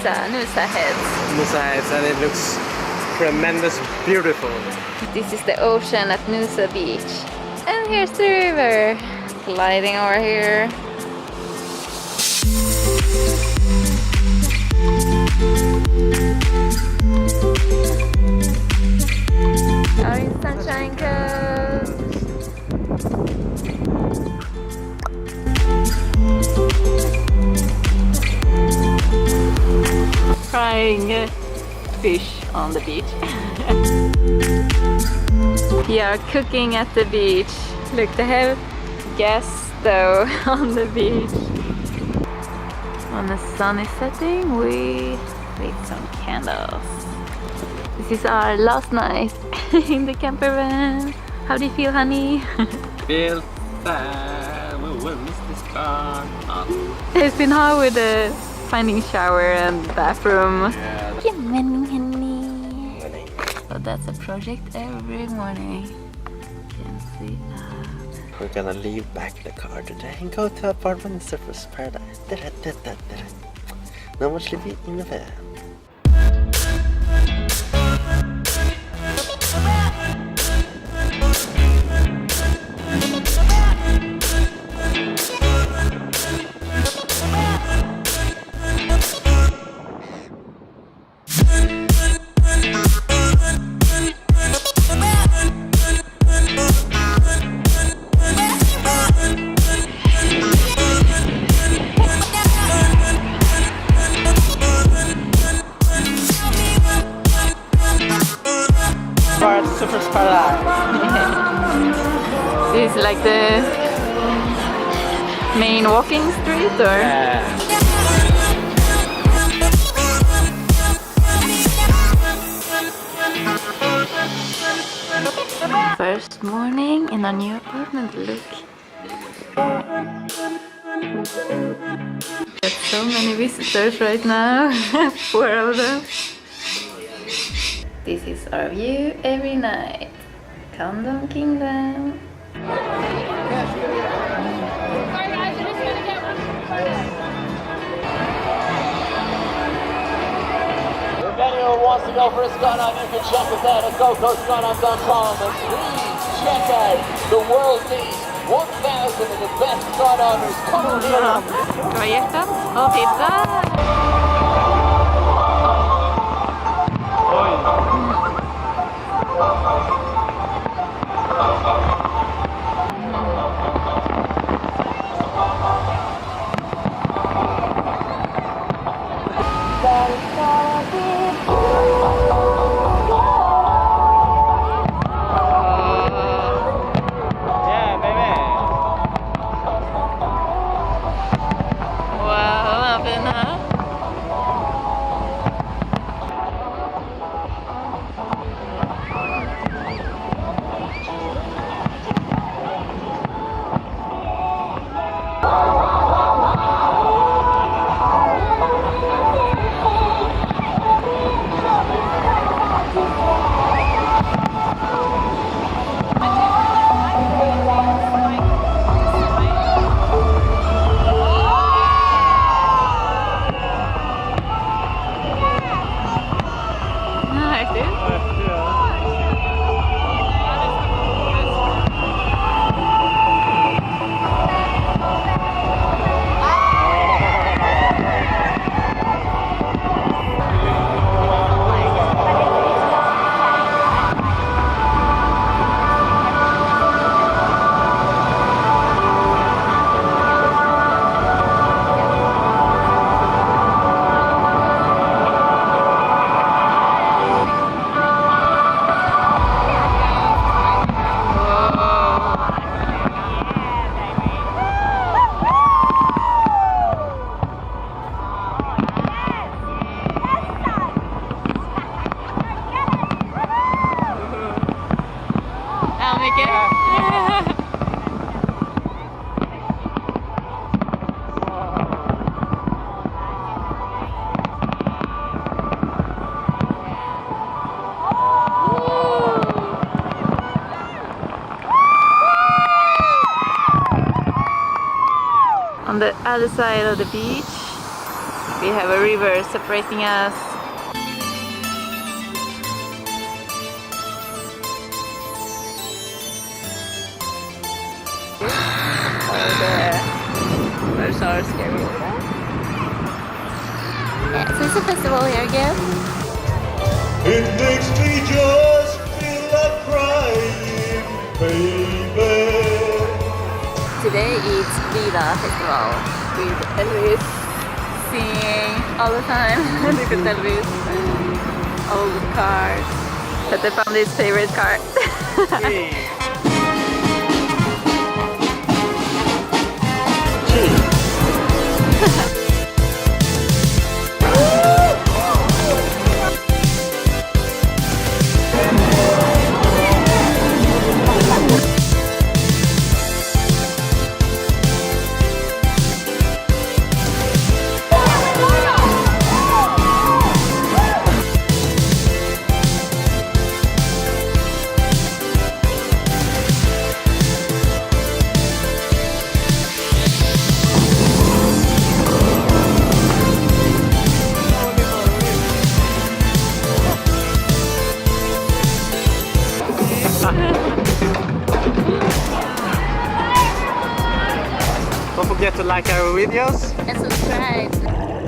Nusa heads. Nusa heads, and it looks tremendous, beautiful. This is the ocean at Nusa Beach. And here's the river, gliding over here. Out in Sunshine Coast. Frying fish on the beach. We are cooking at the beach. Look, they have gas stove on the beach. When the sun is setting, we lit some candles. This is our last night in the campervan. How do you feel, honey? Feel sad. When is this gone? It's been hard with the finding shower and bathroom. Yeah. Good morning, honey. So that's a project every morning. You can see that. We're gonna leave back the car today and go to apartment in Surfers Paradise. No more sleeping in the van. Surfers Paradise. This is like the main walking street, or? Yeah. First morning in our new apartment, look. Got so many visitors right now, 4 of them. This is our view every night. Condom Kingdom. If anyone wants to go for a skydive, you can check us out at GoCoastSkydive.com, and please check out the world lead 1,000 of the best skydivers. Come on here. Ska hjärtat och titta! On the other side of the beach We have a river separating us. Birds are scary. Yeah, so it's a festival here again. It makes me just feel like crying, baby. Today it's Viva festival with Elvis singing all the time. Look at Elvis. All the cars. But I found his favorite car. Don't forget to like our videos. And subscribe.